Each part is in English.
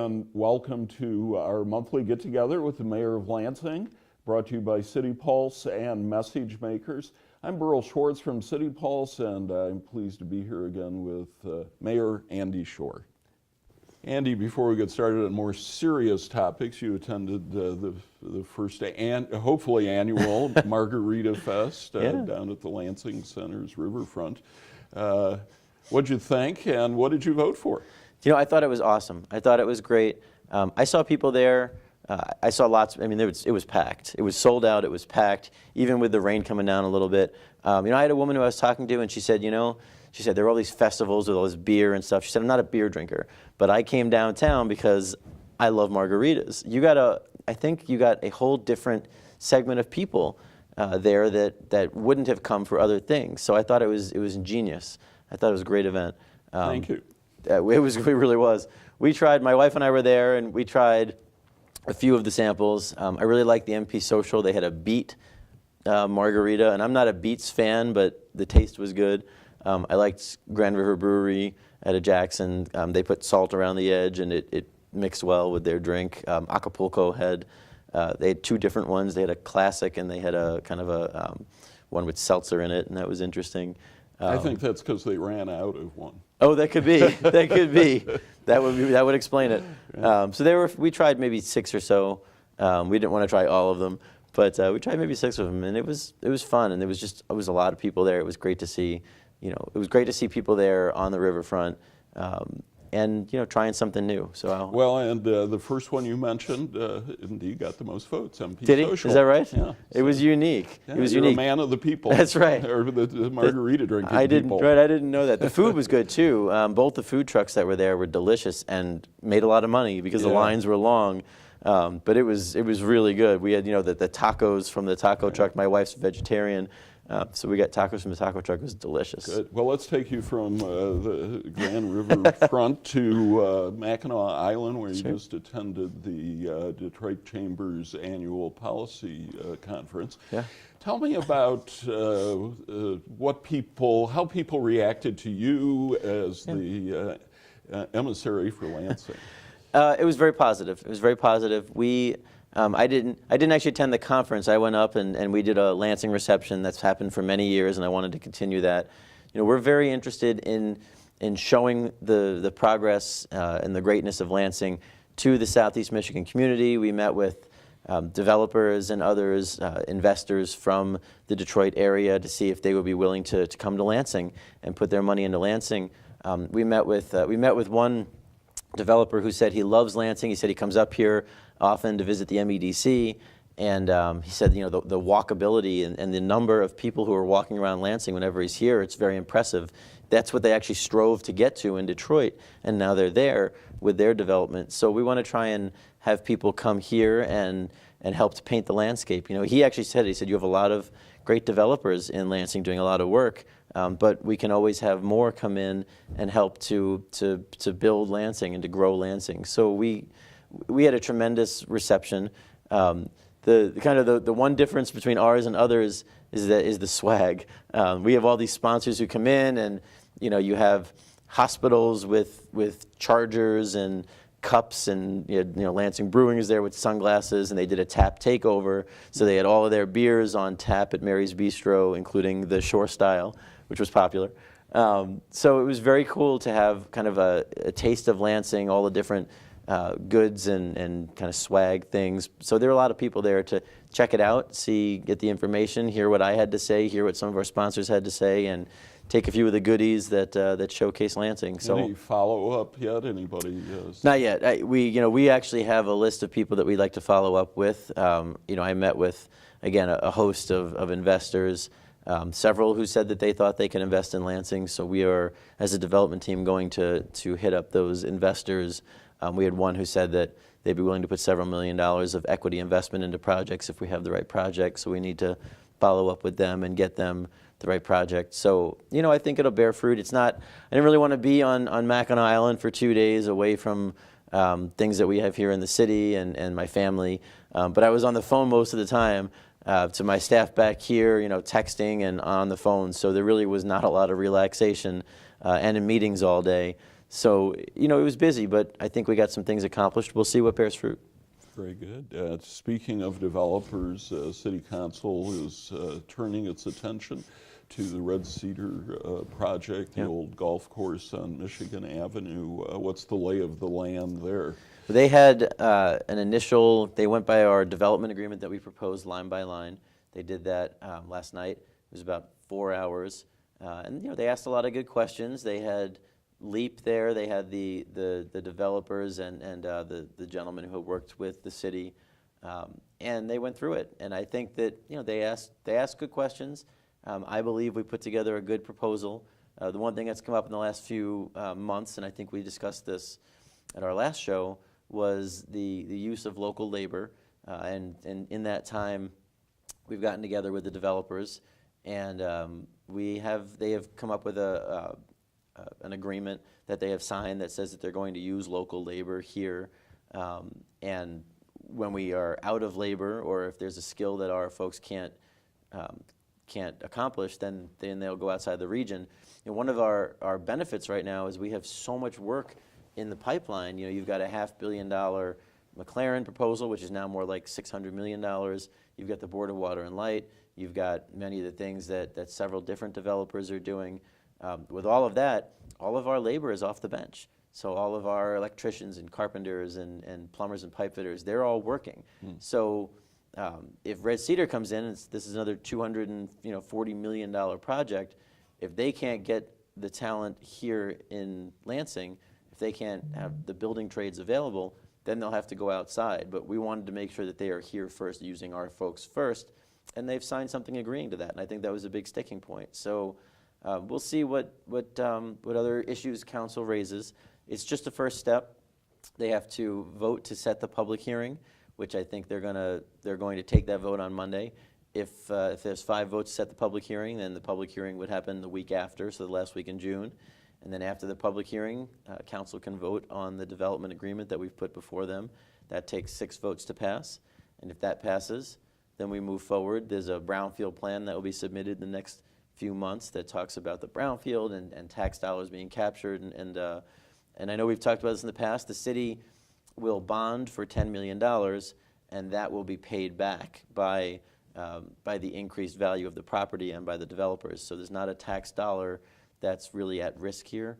and welcome to our monthly get-together with the Mayor of Lansing, brought to you by City Pulse and Message Makers. I'm Burl Schwartz from City Pulse, and I'm pleased to be here again with Mayor Andy Schor. Andy, before we get started on more serious topics, you attended the first and hopefully annual Margarita Fest down at the Lansing Center's riverfront. What'd you think, and what did you vote for? You know, I thought it was awesome. I thought it was great. I saw people there. I saw lots. I mean, it was packed. It was sold out. It was packed, even with the rain coming down a little bit. You know, I had a woman who I was talking to, and she said, there are all these festivals with all this beer and stuff. She said, I'm not a beer drinker, but I came downtown because I love margaritas. I think you got a whole different segment of people there that wouldn't have come for other things. So I thought it was ingenious. I thought it was a great event. Thank you. It really was. We tried, my wife and I were there, and we tried a few of the samples. I really liked the MP Social. They had a beet margarita, and I'm not a beets fan, but the taste was good. I liked Grand River Brewery out of Jackson. They put salt around the edge, and it mixed well with their drink. Acapulco they had two different ones. They had a classic, and they had a kind of a one with seltzer in it, and that was interesting. I think that's because they ran out of one. Oh, that could be. That could be. That would explain it. So we tried maybe 6 or so. We didn't want to try all of them, but we tried maybe 6 of them, and it was fun, and it was a lot of people there. It was great to see. It was great to see people there on the riverfront, and trying something new. So the first one you mentioned indeed got the most votes. MP Did he? Social. Is that right? Yeah. It was unique. Yeah, it was you're unique. a man of the people. That's right. Or the margarita drinking people. Right. I didn't know that. The food was good too. Both the food trucks that were there were delicious and made a lot of money because the lines were long. But it was really good. We had the tacos from the taco truck. My wife's a vegetarian. So we got tacos from the taco truck. It was delicious. Good. Well, let's take you from the Grand River front to Mackinac Island, where you just attended the Detroit Chamber's annual policy conference. Yeah. Tell me about how people reacted to you as the emissary for Lansing. It was very positive. It was very positive. I didn't actually attend the conference. I went up and we did a Lansing reception that's happened for many years, and I wanted to continue that. We're very interested in showing the progress and the greatness of Lansing to the Southeast Michigan community. We met with developers and others, investors from the Detroit area to see if they would be willing to come to Lansing and put their money into Lansing. We met with one developer who said he loves Lansing. He said he comes up here often to visit the MEDC, and he said, the walkability and the number of people who are walking around Lansing whenever he's here, it's very impressive. That's what they actually strove to get to in Detroit, and now they're there with their development. So we want to try and have people come here and help to paint the landscape. He actually said, you have a lot of great developers in Lansing doing a lot of work, but we can always have more come in and help to build Lansing and to grow Lansing. So we had a tremendous reception. The one difference between ours and others is the swag. We have all these sponsors who come in, and you have hospitals with chargers and cups, and Lansing Brewing is there with sunglasses, and they did a tap takeover. So they had all of their beers on tap at Mary's Bistro, including the Shore Style, which was popular. So it was very cool to have kind of a taste of Lansing, all the different goods and kind of swag things. So there were a lot of people there to check it out, get the information, hear what I had to say, hear what some of our sponsors had to say, and take a few of the goodies that showcame Lansing. So any follow-up yet? Anybody? Not yet. We actually have a list of people that we'd like to follow up with. I met with, again, a host of investors, several who said that they thought they could invest in Lansing. So we are, as a development team, going to hit up those investors. We had one who said that they'd be willing to put several $1 million of equity investment into projects if we have the right project. So we need to follow up with them and get them the right project. So, I think it'll bear fruit. I didn't really want to be on Mackinac Island for 2 days away from things that we have here in the city and my family. But I was on the phone most of the time to my staff back here, texting and on the phone. So there really was not a lot of relaxation and in meetings all day. So, it was busy, but I think we got some things accomplished. We'll see what bears fruit. Very good. Speaking of developers, City Council is turning its attention to the Red Cedar project, the old golf course on Michigan Avenue. What's the lay of the land there? They had they went by our development agreement that we proposed line by line. They did that last night. It was about 4 hours. And they asked a lot of good questions. They had LEAP there. They had the developers and the gentleman who worked with the city. And they went through it. And I think that they asked good questions. I believe we put together a good proposal. The one thing that's come up in the last few months, and I think we discussed this at our last show, was the use of local labor. And in that time, we've gotten together with the developers, and they have come up with an agreement that they have signed that says that they're going to use local labor here. And when we are out of labor, or if there's a skill that our folks can't accomplish, then they'll go outside the region. And one of our benefits right now is we have so much work in the pipeline. You've got a $500 million McLaren proposal, which is now more like $600 million. You've got the Board of Water and Light. You've got many of the things that several different developers are doing. With all of that, all of our labor is off the bench. So all of our electricians and carpenters and plumbers and pipe fitters, they're all working. So if Red Cedar comes in, and this is another $240 million project, if they can't get the talent here in Lansing, if they can't have the building trades available, then they'll have to go outside. But we wanted to make sure that they are here first, using our folks first, and they've signed something agreeing to that, and I think that was a big sticking point. So we'll see what other issues council raises. It's just a first step. They have to vote to set the public hearing, which I think they're going to take that vote on Monday. If there's 5 votes to set the public hearing, then the public hearing would happen the week after, so the last week in June. And then after the public hearing, council can vote on the development agreement that we've put before them. That takes 6 votes to pass. And if that passes, then we move forward. There's a brownfield plan that will be submitted in the next few months that talks about the brownfield and tax dollars being captured. And I know we've talked about this in the past. The city will bond for $10 million, and that will be paid back by the increased value of the property and by the developers. So there's not a tax dollar that's really at risk here.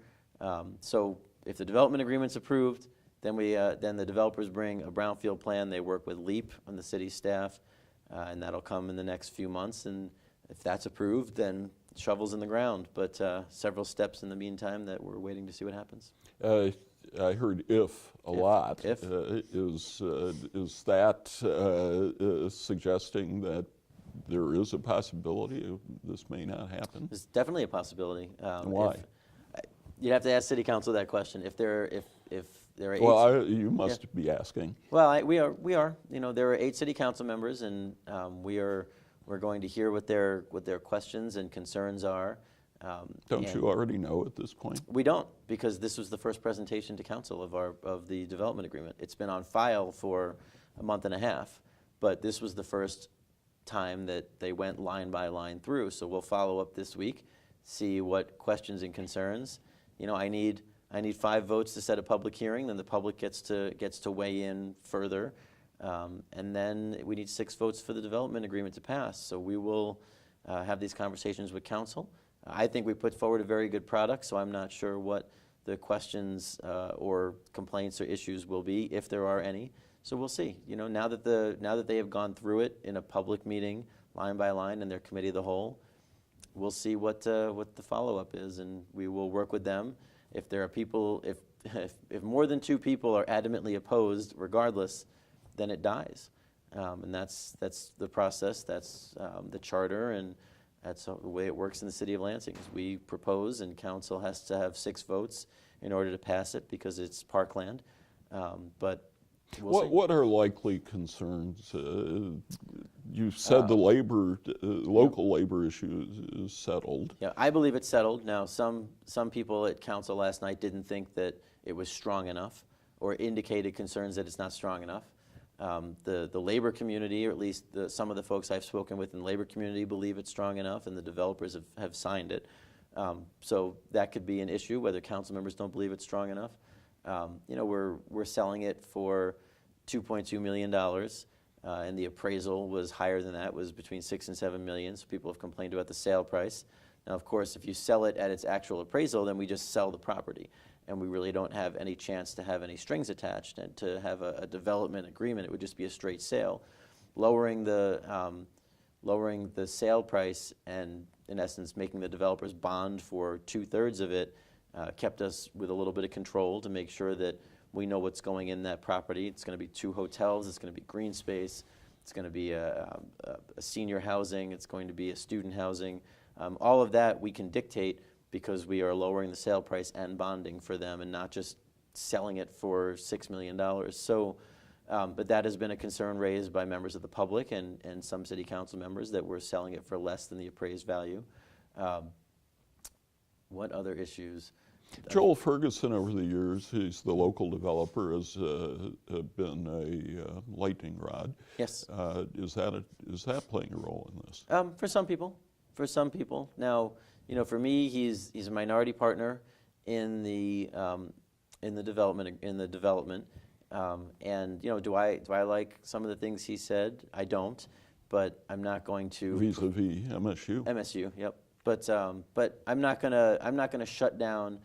So if the development agreement's approved, then the developers bring a brownfield plan. They work with LEAP on the city staff, and that'll come in the next few months. And if that's approved, then shovels in the ground. But several steps in the meantime that we're waiting to see what happens. I heard if a lot. If. Is that suggesting that there is a possibility this may not happen? There's definitely a possibility. Why? You'd have to ask City Council that question. If there are 8. Well, you must be asking. Well, we are. There are 8 City Council members, and we're going to hear what their questions and concerns are. Don't you already know at this point? We don't, because this was the first presentation to council of the development agreement. It's been on file for a month and a half, but this was the first time that they went line by line through. So we'll follow up this week, see what questions and concerns. I need 5 votes to set a public hearing. Then the public gets to weigh in further, and then we need 6 votes for the development agreement to pass. So we will have these conversations with council. I think we put forward a very good product, so I'm not sure what the questions or complaints or issues will be, if there are any. So we'll see. Now that they have gone through it in a public meeting, line by line, in their committee of the whole, we'll see what the follow-up is, and we will work with them. If there are people, if more than 2 people are adamantly opposed, regardless, then it dies, and that's the process. That's the charter, and that's the way it works in the city of Lansing. We propose, and council has to have 6 votes in order to pass it because it's parkland. But we'll see. What are likely concerns? You said the local labor issue is settled. Yeah, I believe it's settled. Now, some people at council last night didn't think that it was strong enough, or indicated concerns that it's not strong enough. The labor community, or at least some of the folks I've spoken with in the labor community, believe it's strong enough, and the developers have signed it. So that could be an issue, whether council members don't believe it's strong enough. We're selling it for $2.2 million, and the appraisal was higher than that, was between 6 and 7 million, so people have complained about the sale price. Now, of course, if you sell it at its actual appraisal, then we just sell the property, and we really don't have any chance to have any strings attached and to have a development agreement. It would just be a straight sale. Lowering the sale price and, in essence, making the developers bond for 2/3 of it kept us with a little bit of control to make sure that we know what's going in that property. It's going to be 2 hotels, it's going to be green space, it's going to be a senior housing, it's going to be a student housing. All of that we can dictate because we are lowering the sale price and bonding for them and not just selling it for $6 million. So, but that has been a concern raised by members of the public and some city council members that we're selling it for less than the appraised value. What other issues? Joel Ferguson, over the years, he's the local developer, has been a lightning rod. Yes. Is that playing a role in this? For some people. For some people. Now, for me, he's a minority partner in the development. And do I like some of the things he said? I don't, but I'm not going to. Vis-a-vis MSU. MSU, yep. But I'm not gonna shut down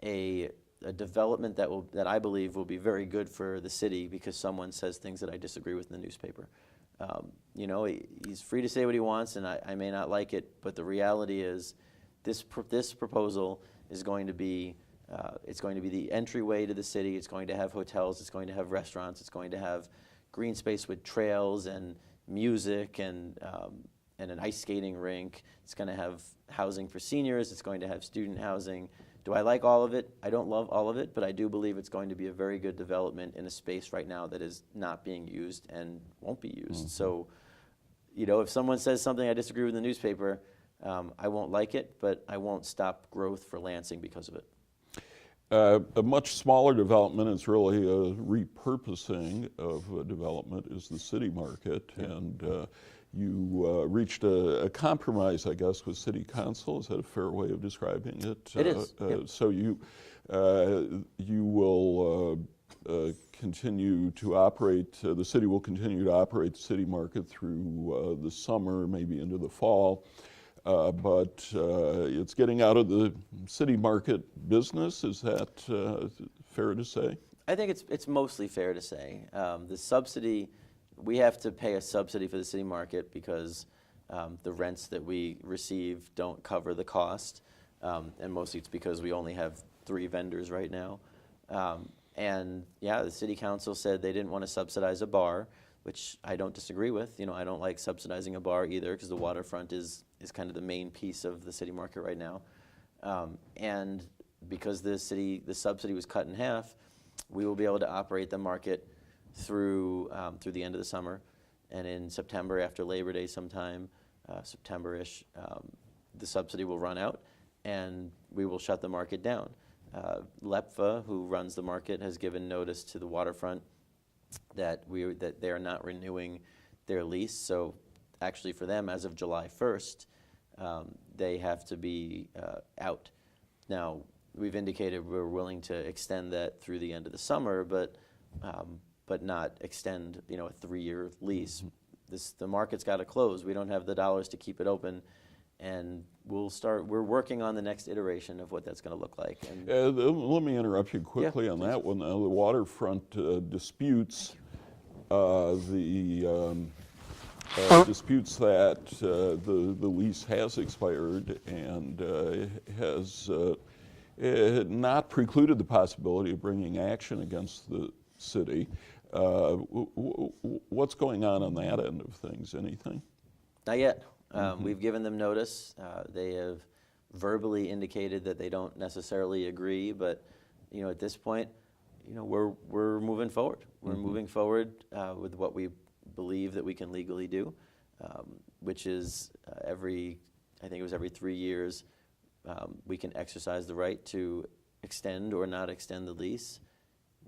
a development that I believe will be very good for the city because someone says things that I disagree with in the newspaper. He's free to say what he wants, and I may not like it, but the reality is this proposal is going to be it's going to be the entryway to the city. It's going to have hotels. It's going to have restaurants. It's going to have green space with trails and music and an ice skating rink. It's going to have housing for seniors. It's going to have student housing. Do I like all of it? I don't love all of it, but I do believe it's going to be a very good development in a space right now that is not being used and won't be used. Mm-hmm. So, if someone says something I disagree with in the newspaper, I won't like it, but I won't stop growth for Lansing because of it. A much smaller development is really a repurposing of a development is the city market, yeah. And you reached a compromise, I guess, with City Council. Is that a fair way of describing it? It is. Yep. So you will continue to operate. The city will continue to operate the city market through the summer, maybe into the fall. But it's getting out of the city market business. Is that fair to say? I think it's mostly fair to say. The subsidy, we have to pay a subsidy for the city market because the rents that we receive don't cover the cost. And mostly it's because we only have 3 vendors right now. And yeah, the city council said they didn't want to subsidize a bar, which I don't disagree with. I don't like subsidizing a bar either because the waterfront is kind of the main piece of the city market right now. And because the subsidy was cut in half, we will be able to operate the market through the end of the summer. And in September, after Labor Day sometime, September-ish, the subsidy will run out and we will shut the market down. LEPFA, who runs the market, has given notice to the waterfront that they are not renewing their lease. So actually for them, as of July 1st, they have to be out. Now, we've indicated we're willing to extend that through the end of the summer, but not extend a 3-year lease. The market's got to close. We don't have the dollars to keep it open. And we're working on the next iteration of what that's going to look like. And let me interrupt you quickly on that one. The waterfront disputes, disputes that the lease has expired and has not precluded the possibility of bringing action against the city. What's going on that end of things? Anything? Not yet. We've given them notice. They have verbally indicated that they don't necessarily agree, but at this point, we're moving forward. We're moving forward with what we believe that we can legally do, which is every 3 years, we can exercise the right to extend or not extend the lease.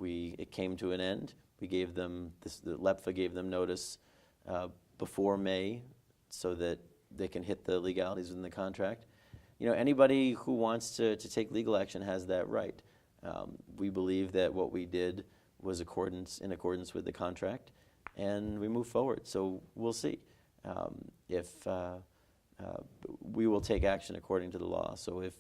It came to an end. We gave them the LEPFA gave them notice before May, so that they can hit the legalities within the contract. anybody who wants to take legal action has that right. We believe that what we did was in accordance with the contract, and we move forward. So we'll see if we will take action according to the law. So if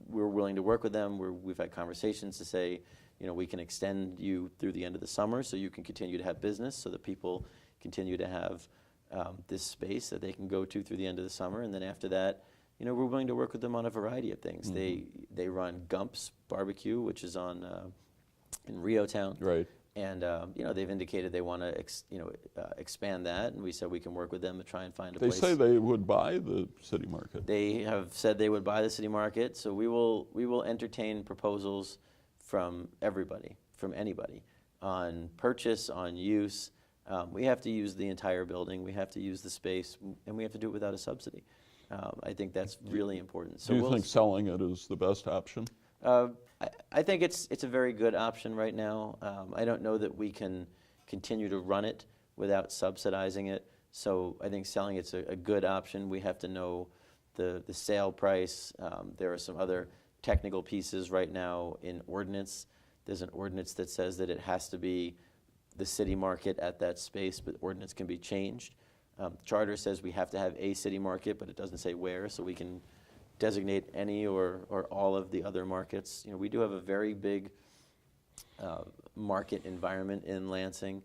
we're willing to work with them, we've had conversations to say, we can extend you through the end of the summer so you can continue to have business, so that people continue to have this space that they can go to through the end of the summer. And then after that, we're willing to work with them on a variety of things. Mm-hmm. They run Gump's Barbecue, which is on in Rio Town. Right. And they've indicated they want to expand that, and we said we can work with them to try and find a They place. say they would buy the city market. They have said they would buy the city market, so we will entertain proposals from everybody, from anybody, on purchase, on use. We have to use the entire building, we have to use the space, and we have to do it without a subsidy. I think that's really important. So do you think selling it is the best option? I think it's a very good option right now. I don't know that we can continue to run it without subsidizing it. So I think selling it's a good option. We have to know the sale price. There are some other technical pieces right now in ordinance. There's an ordinance that says that it has to be the city market at that space, but ordinance can be changed. Charter says we have to have a city market, but it doesn't say where, so we can designate any or all of the other markets. We do have a very big market environment in Lansing.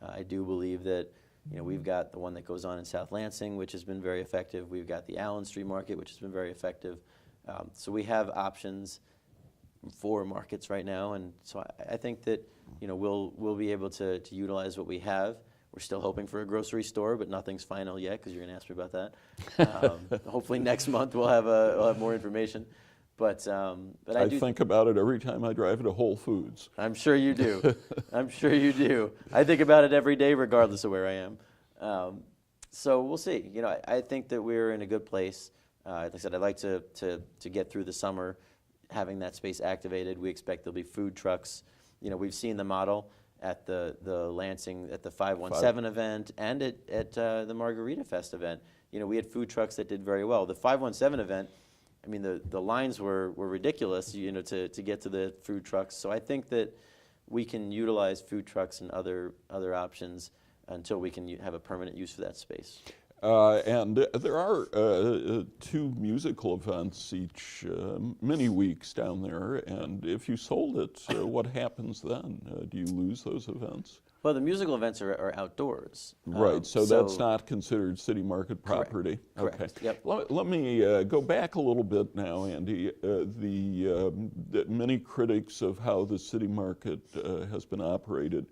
I do believe that we've got the one that goes on in South Lansing, which has been very effective. We've got the Allen Street Market, which has been very effective. So we have options for markets right now, and so I think that we'll be able to utilize what we have. We're still hoping for a grocery store, but nothing's final yet, because you're going to ask me about that. Hopefully next month we'll have more information. But I do think about it every time I drive to Whole Foods. I'm sure you do. I'm sure you do. I think about it every day, regardless of where I am. So we'll see. I think that we're in a good place. Like I said, I'd like to get through the summer, having that space activated. We expect there'll be food trucks. We've seen the model at the Lansing, at the 517 event, and at the Margarita Fest event. We had food trucks that did very well. The 517 event, I mean, the lines were ridiculous, to get to the food trucks. So I think that we can utilize food trucks and other options until we can have a permanent use for that space. And there are 2 musical events each many weeks down there, and if you sold it, what happens then? Do you lose those events? Well, the musical events are outdoors. Right, so that's not considered city market property. Correct. Okay. Yep. Let me go back a little bit now, Andy. The many critics of how the city market has been operated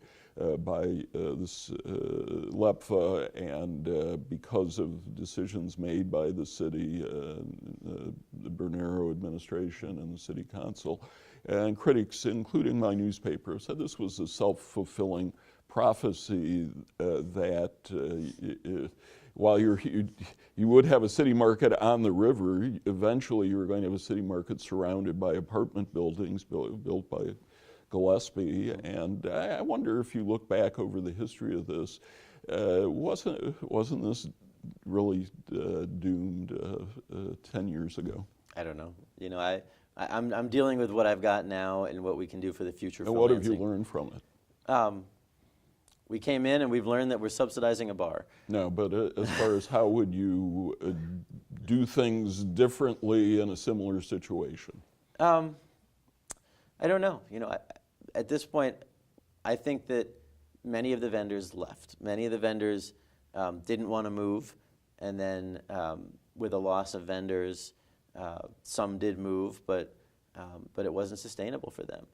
by this LEPFA, and because of decisions made by the city, the Bernero administration and the city council, and critics, including my newspaper, said this was a self-fulfilling prophecy that while you would have a city market on the river, eventually you were going to have a city market surrounded by apartment buildings built by Gillespie. And I wonder, if you look back over the history of this, wasn't this really doomed 10 years ago? I don't know. I'm dealing with what I've got now and what we can do for the future. And what have you learned from it? We came in and we've learned that we're subsidizing a bar. No, but as far as how would you do things differently in a similar situation? I don't know. At this point, I think that many of the vendors left. Many of the vendors didn't want to move, and then with a loss of vendors, some did move, but it wasn't sustainable for them.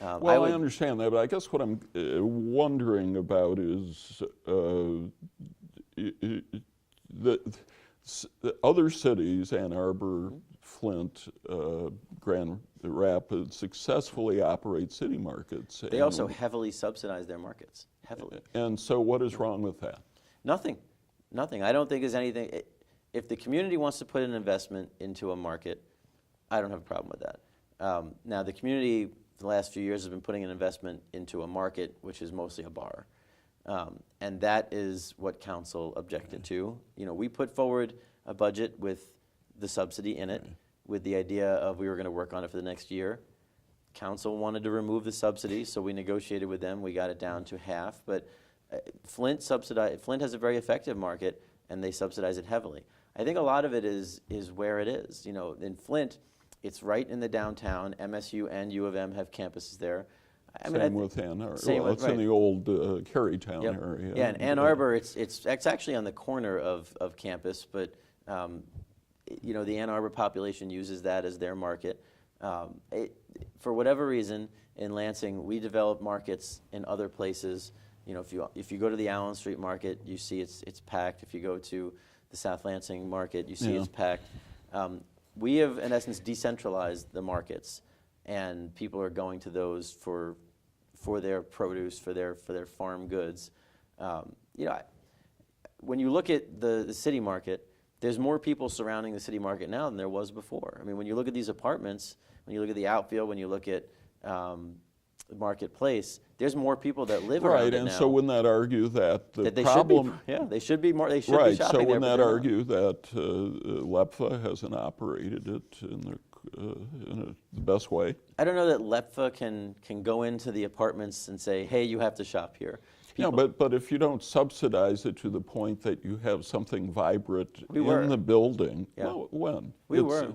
Well, I understand that, but I guess what I'm wondering about is the other cities, Ann Arbor, Flint, Grand Rapids, successfully operate city markets. They also heavily subsidize their markets, heavily. And so what is wrong with that? Nothing. I don't think there's anything. If the community wants to put an investment into a market, I don't have a problem with that. Now, the community, the last few years, has been putting an investment into a market, which is mostly a bar. And that is what council objected to. We put forward a budget with the subsidy in it. with the idea of we were going to work on it for the next year. Council wanted to remove the subsidy, so we negotiated with them. We got it down to half, but Flint has a very effective market, and they subsidize it heavily. I think a lot of it is where it is. You know, in Flint, it's right in the downtown. MSU and U of M have campuses there. Same with Ann Arbor. Same Well, with, it's in the old Carytown Yep. area. Yeah, in Ann Arbor, it's actually on the corner of campus, but you know, the Ann Arbor population uses that as their market. For whatever reason, in Lansing, we develop markets in other places. You know, if you go to the Allen Street Market, you see it's packed. If you go to the South Lansing Market, you see it's packed. We have, in essence, decentralized the markets, and people are going to those for their produce, for their farm goods. You know, when you look at the city market, there's more people surrounding the city market now than there was before. I mean, when you look at these apartments, when you look at the outfield, when you look at the marketplace, there's more people that live around it now. Right, and so wouldn't that argue that the they problem... they should be more, they should be Right, shopping so there. wouldn't but that they're not. argue that LEPFA hasn't operated it in the best way? I don't know that LEPFA can go into the apartments and say, hey, you have to shop here. Yeah, but if you don't subsidize it to the point that you have something vibrant were. in the building, Yeah. well, when?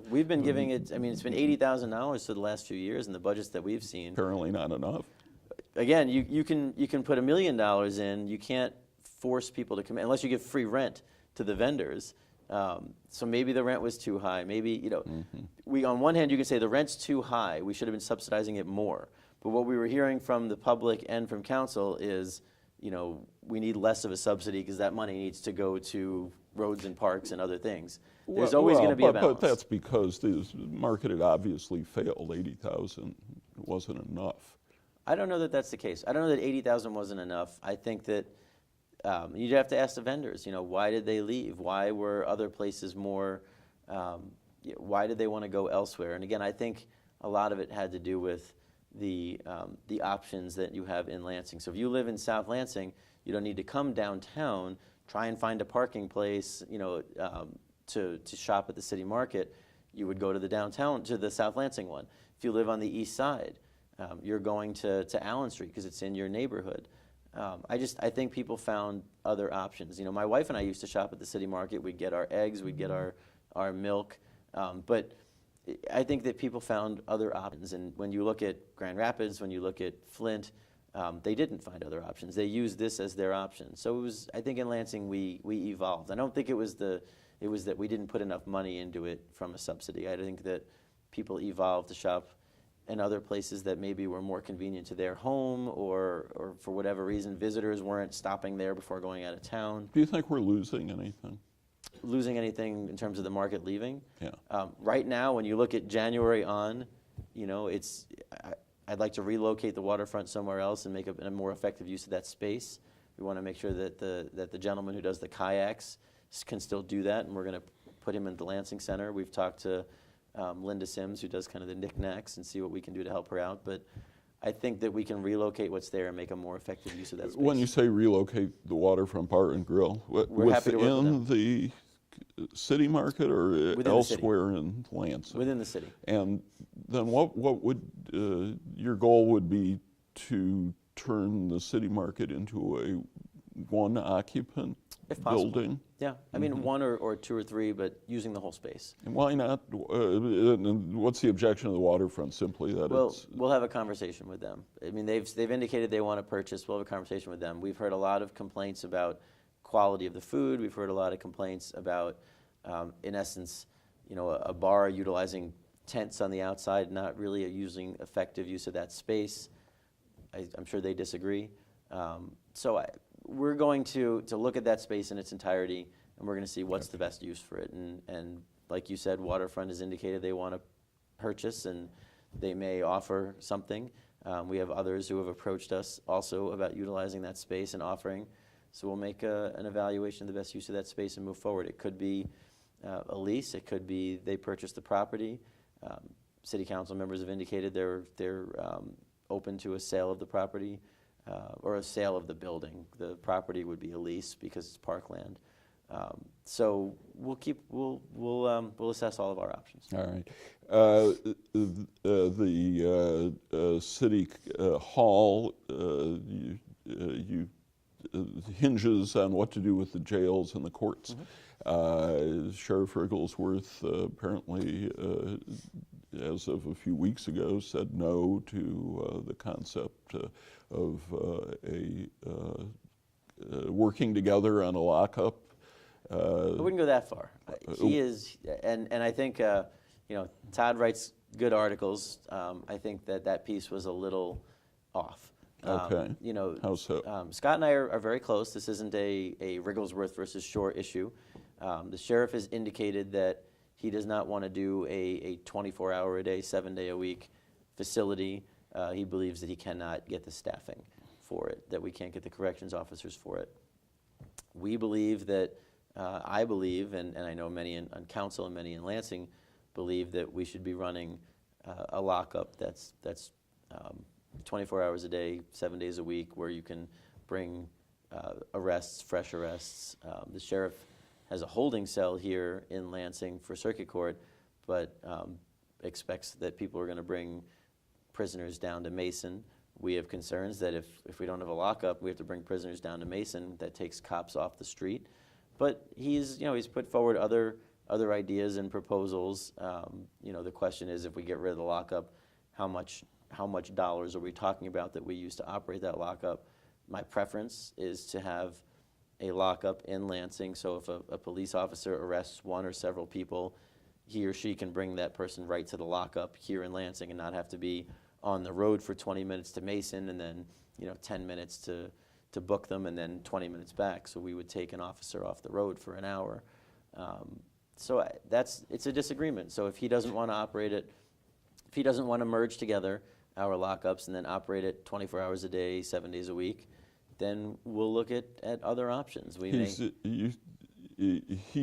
We've been giving it, I mean, it's been $80,000 for the last few years in the budgets that we've seen. Apparently not enough. Again, you can put $1 million in. You can't force people to come in unless you give free rent to the vendors. So maybe the rent was too high. Maybe, you know, we on one hand you can say the rent's too high. We should have been subsidizing it more. But what we were hearing from the public and from council is, you know, we need less of a subsidy because that money needs to go to roads and parks and other things. There's always going to be a balance. But that's because the market had obviously failed. 80,000 wasn't enough. I don't know that that's the case. I don't know that 80,000 wasn't enough. I think that you'd have to ask the vendors, you know, why did they leave? Why were other places more, why did they want to go elsewhere? And again, I think a lot of it had to do with the options that you have in Lansing. So if you live in South Lansing, you don't need to come downtown, try and find a parking place, you know, to shop at the city market. You would go to the downtown, to the South Lansing one. If you live on the east side, you're going to Allen Street because it's in your neighborhood. I think people found other options. You know, my wife and I used to shop at the city market. We'd get our eggs, we'd get our milk, but I think that people found other options. And when you look at Grand Rapids, when you look at Flint, they didn't find other options. They used this as their option. So it was, I think in Lansing we evolved. I don't think it was that we didn't put enough money into it from a subsidy. I think that people evolved to shop in other places that maybe were more convenient to their home, or for whatever reason, visitors weren't stopping there before going out of town. Do you think we're losing anything? Losing anything in terms of the market leaving? Yeah. Right now, when you look at January on, you know, I'd like to relocate the waterfront somewhere else and make a more effective use of that space. We want to make sure that the gentleman who does the kayaks can still do that, and we're going to put him in the Lansing Center. We've talked to Linda Sims, who does kind of the knick-knacks, and see what we can do to help her out. But I think that we can relocate what's there and make a more effective use of that space. When you say relocate the waterfront bar and grill, We're happy to work with them. the city market or Within elsewhere in Lansing? Within the city. And then what would your goal would be to turn the city market into a one occupant If possible. building? Yeah, I mean one or two or three, but using the whole space. And why not? And what's the objection of the waterfront? Simply that Well, it's we'll have a conversation with them. I mean, they've indicated they want to purchase. We'll have a conversation with them. We've heard a lot of complaints about quality of the food. We've heard a lot of complaints about, in essence, you know, a bar utilizing tents on the outside, not really using effective use of that space. I'm sure they disagree. We're going to look at that space in its entirety, and we're going to see what's the best use for it. And like you said, Waterfront has indicated they want to purchase, and they may offer something. We have others who have approached us also about utilizing that space and offering. So we'll make an evaluation of the best use of that space and move forward. It could be a lease. It could be they purchase the property. City council members have indicated they're open to a sale of the property. Or a sale of the building. The property would be a lease because it's parkland. So we'll assess all of our options. All right. The city hall hinges on what to do with the jails and the courts. Sheriff Rigglesworth apparently, as of a few weeks ago, said no to the concept of working together on a lockup. I wouldn't go that far. He is, and I think Todd writes good articles. I think that piece was a little off. Okay. How so? Scott and I are very close. This isn't a Rigglesworth versus Schor issue. The sheriff has indicated that he does not want to do a 24-hour-a-day, 7-day-a-week facility. He believes that he cannot get the staffing for it, that we can't get the corrections officers for it. We believe that, I believe, and I know many on council and many in Lansing believe that we should be running a lockup that's 24 hours a day, 7 days a week, where you can bring arrests, fresh arrests. The sheriff has a holding cell here in Lansing for circuit court, but expects that people are going to bring prisoners down to Mason. We have concerns that if we don't have a lockup, we have to bring prisoners down to Mason. That takes cops off the street. But he's put forward other ideas and proposals. The question is, if we get rid of the lockup, how much dollars are we talking about that we use to operate that lockup? My preference is to have a lockup in Lansing, so if a police officer arrests one or several people, he or she can bring that person right to the lockup here in Lansing and not have to be on the road for 20 minutes to Mason and then 10 minutes to book them and then 20 minutes back. So we would take an officer off the road for an hour. It's a disagreement. So if he doesn't want to operate it, if he doesn't want to merge together our lockups and then operate it 24 hours a day, 7 days a week, then we'll look at other options. He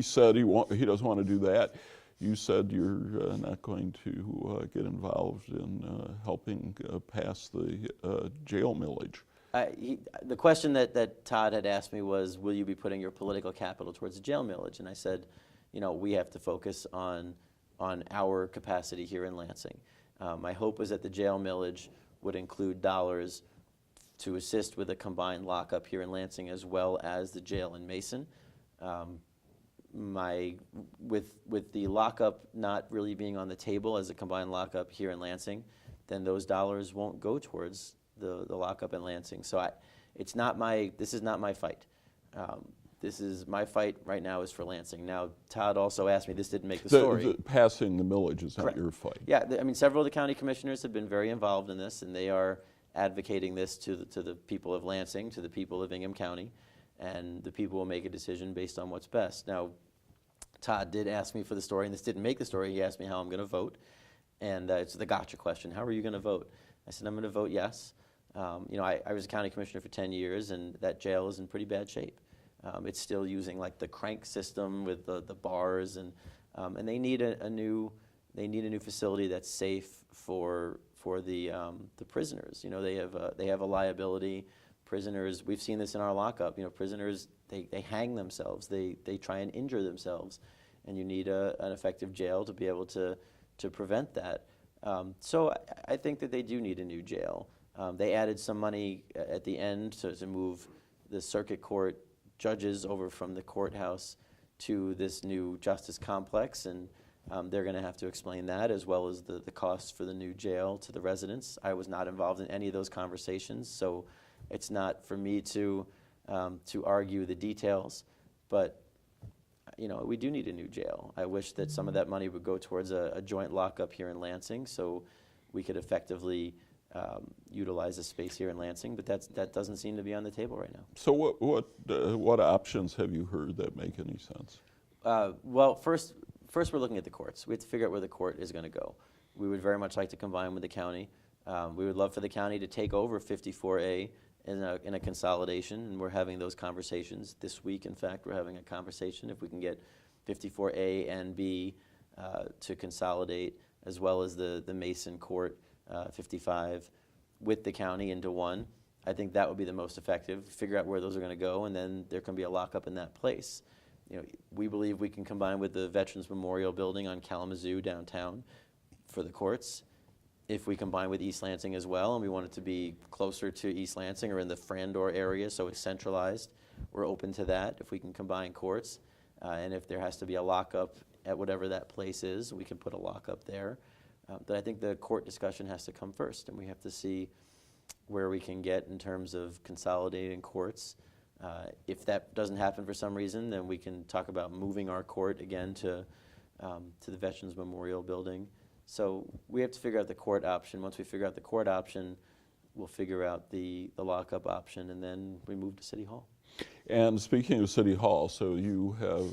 said he doesn't want to do that. You said you're not going to get involved in helping pass the jail millage. The question that Todd had asked me was, will you be putting your political capital towards the jail millage? And I said, we have to focus on our capacity here in Lansing. My hope was that the jail millage would include dollars to assist with a combined lockup here in Lansing as well as the jail in Mason. With the lockup not really being on the table as a combined lockup here in Lansing, then those dollars won't go towards the lockup in Lansing. So this is not my fight. This is my fight right now is for Lansing. Now, Todd also asked me, this didn't make the story. Passing the millage is not your fight. Yeah, several of the county commissioners have been very involved in this, and they are advocating this to the people of Lansing, to the people of Ingham County, and the people will make a decision based on what's best. Now, Todd did ask me for the story, and this didn't make the story. He asked me how I'm going to vote, and it's the gotcha question. How are you going to vote? I said, I'm going to vote yes. I was a county commissioner for 10 years, and that jail is in pretty bad shape. It's still using like the crank system with the bars, and they need a new facility that's safe for the prisoners. They have a liability. Prisoners, we've seen this in our lockup. Prisoners they hang themselves. They try and injure themselves, and you need an effective jail to be able to prevent that. So I think that they do need a new jail. They added some money at the end to move the circuit court judges over from the courthouse to this new justice complex, and they're going to have to explain that as well as the costs for the new jail to the residents. I was not involved in any of those conversations, so it's not for me to argue the details, but we do need a new jail. I wish that some of that money would go towards a joint lockup here in Lansing so we could effectively utilize the space here in Lansing, but that doesn't seem to be on the table right now. So what options have you heard that make any sense? Well, first we're looking at the courts. We have to figure out where the court is going to go. We would very much like to combine with the county. We would love for the county to take over 54A in a consolidation, and we're having those conversations this week. In fact, we're having a conversation if we can get 54A and B to consolidate, as well as the Mason Court 55 with the county into one. I think that would be the most effective. Figure out where those are going to go, and then there can be a lockup in that place. we believe we can combine with the Veterans Memorial Building on Kalamazoo downtown for the courts. If we combine with East Lansing as well, and we want it to be closer to East Lansing or in the Frandor area, so it's centralized, we're open to that if we can combine courts. And if there has to be a lockup at whatever that place is, we can put a lockup there. But I think the court discussion has to come first, and we have to see where we can get in terms of consolidating courts. If that doesn't happen for some reason, then we can talk about moving our court again to the Veterans Memorial Building. So we have to figure out the court option. Once we figure out the court option, we'll figure out the lockup option, and then we move to City Hall. And speaking of City Hall, so you have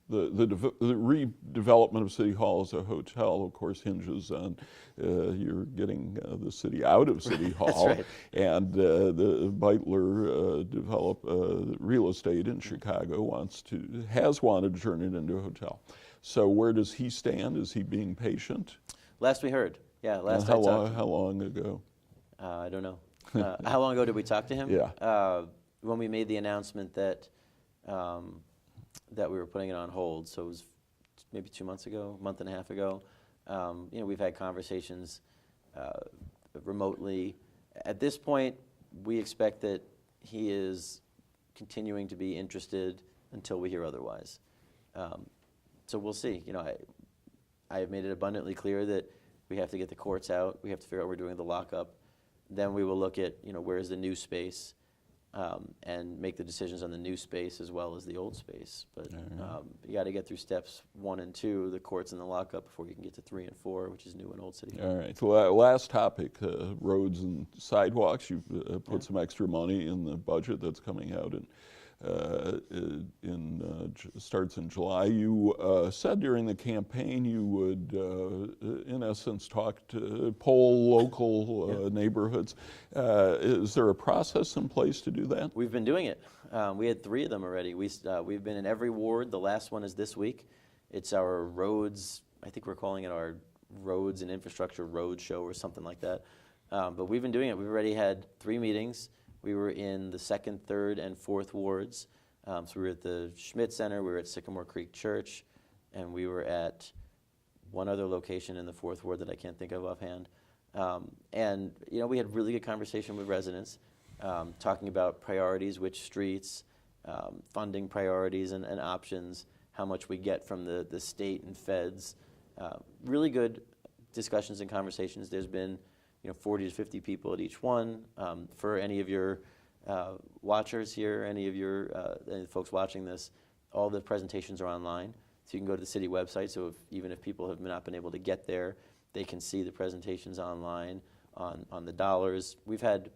the redevelopment of City Hall as a hotel, of course, hinges on you're getting the city out of City Hall. That's right. And the Beitler real estate in Chicago has wanted to turn it into a hotel. So where does he stand? Is he being patient? Last we heard, yeah. Last how I talked. How long ago? I don't know. How long ago did we talk to him? Yeah. When we made the announcement that that we were putting it on hold, so it was maybe 2 months ago, a month and a half ago. We've had conversations remotely. At this point, we expect that he is continuing to be interested until we hear otherwise. So we'll see. I have made it abundantly clear that we have to get the courts out. We have to figure out what we're doing with the lockup. Then we will look at, where's the new space, and make the decisions on the new space as well as the old space. But you got to get through steps 1 and 2, the courts and the lockup, before you can get to 3 and 4, which is new and old City Hall. All right. So last topic, roads and sidewalks. You put some extra money in the budget that's coming out starts in July. You said during the campaign you would, in essence, poll local neighborhoods. Is there a process in place to do that? We've been doing it. We had 3 of them already. We've been in every ward. The last one is this week. It's our roads. I think we're calling it our Roads and Infrastructure Road Show or something like that. But we've been doing it. We've already had 3 meetings. We were in the 2nd, 3rd, and 4th wards. So we were at the Schmidt Center, we were at Sycamore Creek Church, and we were at one other location in the 4th ward that I can't think of offhand. And we had really good conversation with residents, talking about priorities, which streets, funding priorities and options, how much we get from the state and feds. Really good discussions and conversations. There's been 40 to 50 people at each one. For any of your watchers here, any of the folks watching this, all the presentations are online. So you can go to the city website, so even if people have not been able to get there, they can see the presentations online on the dollars. We've had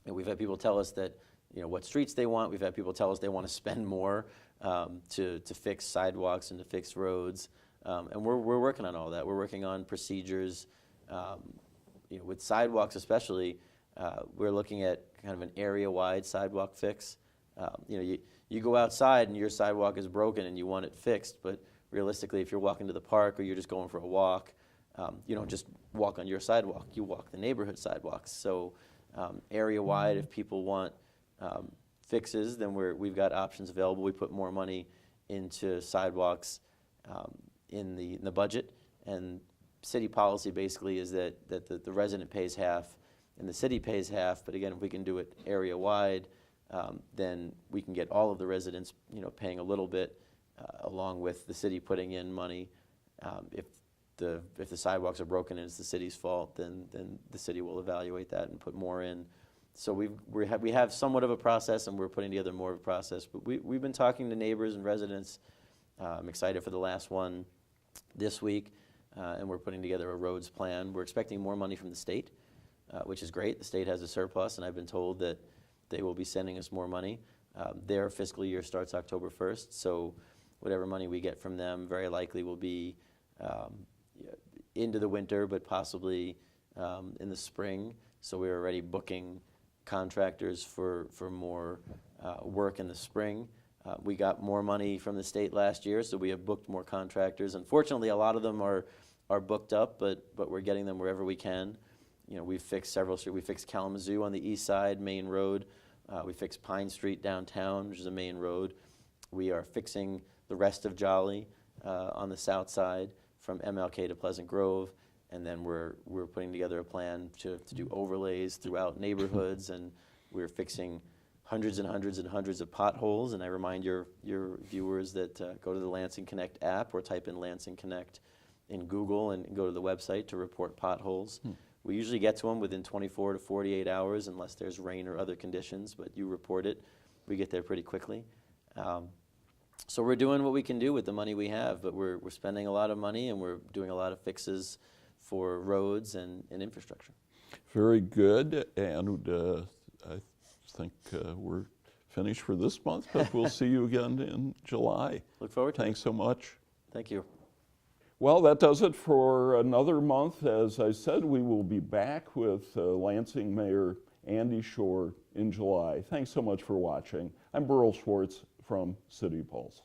people tell us that what streets they want. We've had people tell us they want to spend more to fix sidewalks and to fix roads. And we're working on all that. We're working on procedures. With sidewalks especially, we're looking at kind of an area-wide sidewalk fix. You go outside and your sidewalk is broken and you want it fixed, but realistically, if you're walking to the park or you're just going for a walk, you don't just walk on your sidewalk, you walk the neighborhood sidewalks. So area-wide, if people want fixes, then we've got options available. We put more money into sidewalks in the budget, and city policy basically is that the resident pays half and the city pays half. But again, if we can do it area-wide, then we can get all of the residents paying a little bit, along with the city putting in money. If the sidewalks are broken and it's the city's fault, then the city will evaluate that and put more in. So we have somewhat of a process, and we're putting together more of a process. But we've been talking to neighbors and residents. I'm excited for the last one this week. And we're putting together a roads plan. We're expecting more money from the state, which is great. The state has a surplus, and I've been told that they will be sending us more money. Their fiscal year starts October 1st, so whatever money we get from them very likely will be into the winter, but possibly in the spring. So we're already booking contractors for more work in the spring. We got more money from the state last year, so we have booked more contractors. Unfortunately, a lot of them are booked up, but we're getting them wherever we can. We've fixed several streets. We fixed Kalamazoo on the east side, Main Road. We fixed Pine Street downtown, which is a main road. We are fixing the rest of Jolly on the south side from MLK to Pleasant Grove, and then we're putting together a plan to do overlays throughout neighborhoods, and we're fixing hundreds and hundreds and hundreds of potholes. And I remind your viewers that go to the Lansing Connect app or type in Lansing Connect in Google and go to the website to report potholes. We usually get to them within 24 to 48 hours unless there's rain or other conditions, but you report it, we get there pretty quickly. So we're doing what we can do with the money we have, but we're spending a lot of money and we're doing a lot of fixes for roads and infrastructure. Very good, and I think we're finished for this month, but we'll see you again in July. Look forward to it. Thanks so much. Thank you. Well, that does it for another month. As I said, we will be back with Lansing Mayor Andy Schor in July. Thanks so much for watching. I'm Burl Schwartz from City Pulse.